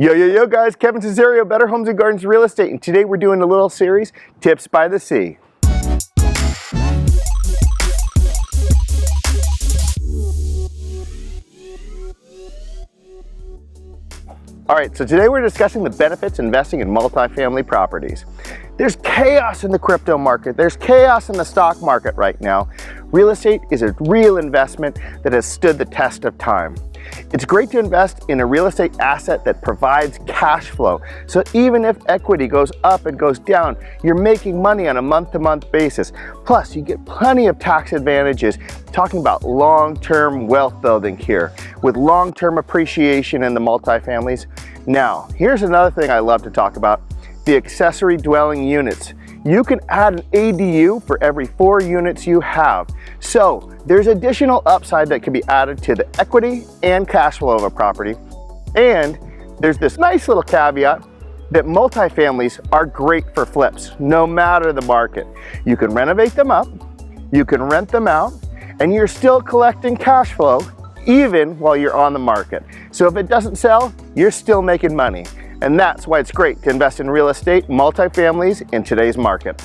Yo guys, Kevin Cesario, Better Homes and Gardens Real Estate, and today we're doing a little series, Tips by the Sea. Alright, so today we're discussing the benefits of investing in multifamily properties. There's chaos in the crypto market, there's chaos in the stock market right now. Real estate is a real investment that has stood the test of time. It's great to invest in a real estate asset that provides cash flow. So even if equity goes up and goes down, you're making money on a month-to-month basis. Plus, you get plenty of tax advantages. Talking about long-term wealth building here with long-term appreciation in the multifamilies. Now, here's another thing I love to talk about, the accessory dwelling units. You can add an ADU for every 4 units you have. So there's additional upside that can be added to the equity and cash flow of a property. And there's this nice little caveat that multifamilies are great for flips, no matter the market. You can renovate them up, you can rent them out, and you're still collecting cash flow even while you're on the market. So if it doesn't sell, you're still making money. And that's why it's great to invest in real estate, multifamilies in today's market.